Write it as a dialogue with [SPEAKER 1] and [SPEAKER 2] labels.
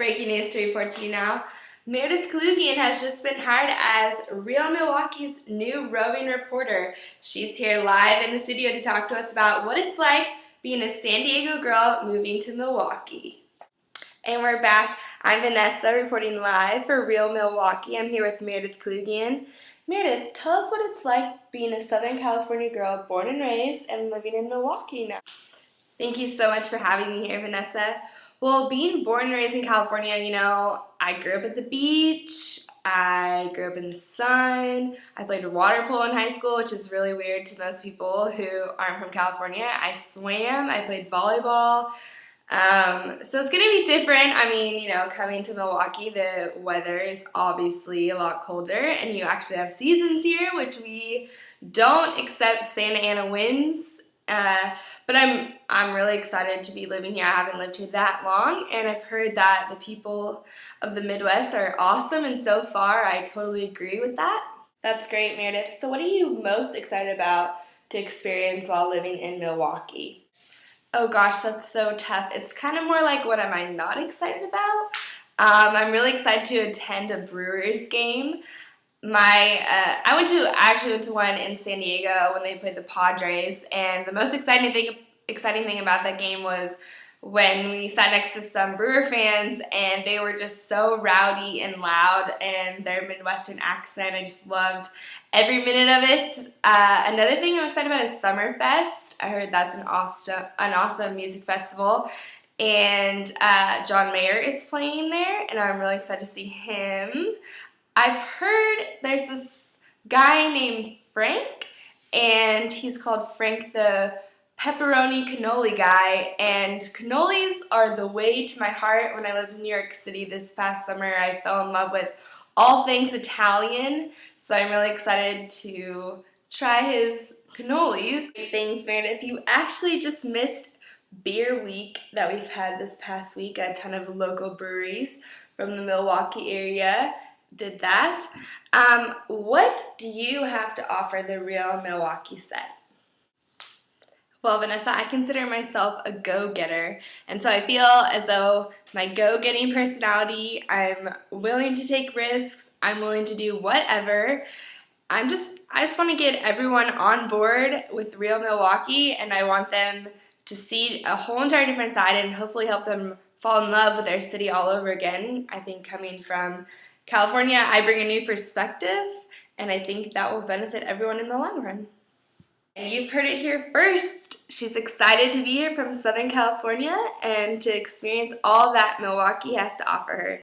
[SPEAKER 1] breaking news to report to you now. Meredith Kalugian has just been hired as Real Milwaukee's new roving reporter. She's here live in the studio to talk to us about what it's like being a San Diego girl moving to Milwaukee. And we're back. I'm Vanessa reporting live for Real Milwaukee. I'm here with Meredith Kalugian. Meredith, tell us what it's like being a Southern California girl born and raised and living in Milwaukee now. Thank you so much for having me here, Vanessa. Well, being born and raised in California, I grew up at the beach, I grew up in the sun, I played water polo in high school, which is really weird to most people who aren't from California. I swam, I played volleyball, so it's going to be different. Coming to Milwaukee, the weather is obviously a lot colder, and you actually have seasons here, which we don't, except Santa Ana winds. But I'm really excited to be living here. I haven't lived here that long, and I've heard that the people of the Midwest are awesome, and so far I totally agree with that. That's great, Meredith. So what are you most excited about to experience while living in Milwaukee? Oh gosh, that's so tough. It's kind of more like what am I not excited about? I'm really excited to attend a Brewers game. I actually went to one in San Diego when they played the Padres, and the most exciting thing about that game was when we sat next to some Brewer fans, and they were just so rowdy and loud, and their Midwestern accent, I just loved every minute of it. Another thing I'm excited about is Summerfest. I heard that's an awesome music festival, and John Mayer is playing there, and I'm really excited to see him. I've heard there's this guy named Frank, and he's called Frank the Pepperoni Cannoli Guy, and cannolis are the way to my heart. When I lived in New York City this past summer, I fell in love with all things Italian, so I'm really excited to try his cannolis. Thanks, Meredith. You actually just missed Beer Week that we've had this past week. A ton of local breweries from the Milwaukee area did that. What do you have to offer the Real Milwaukee set? Well, Vanessa, I consider myself a go-getter, and so I feel as though my go-getting personality, I'm willing to take risks, I'm willing to do whatever. I just want to get everyone on board with Real Milwaukee, and I want them to see a whole entire different side and hopefully help them fall in love with their city all over again. I think coming from California, I bring a new perspective, and I think that will benefit everyone in the long run. And you've heard it here first. She's excited to be here from Southern California and to experience all that Milwaukee has to offer her.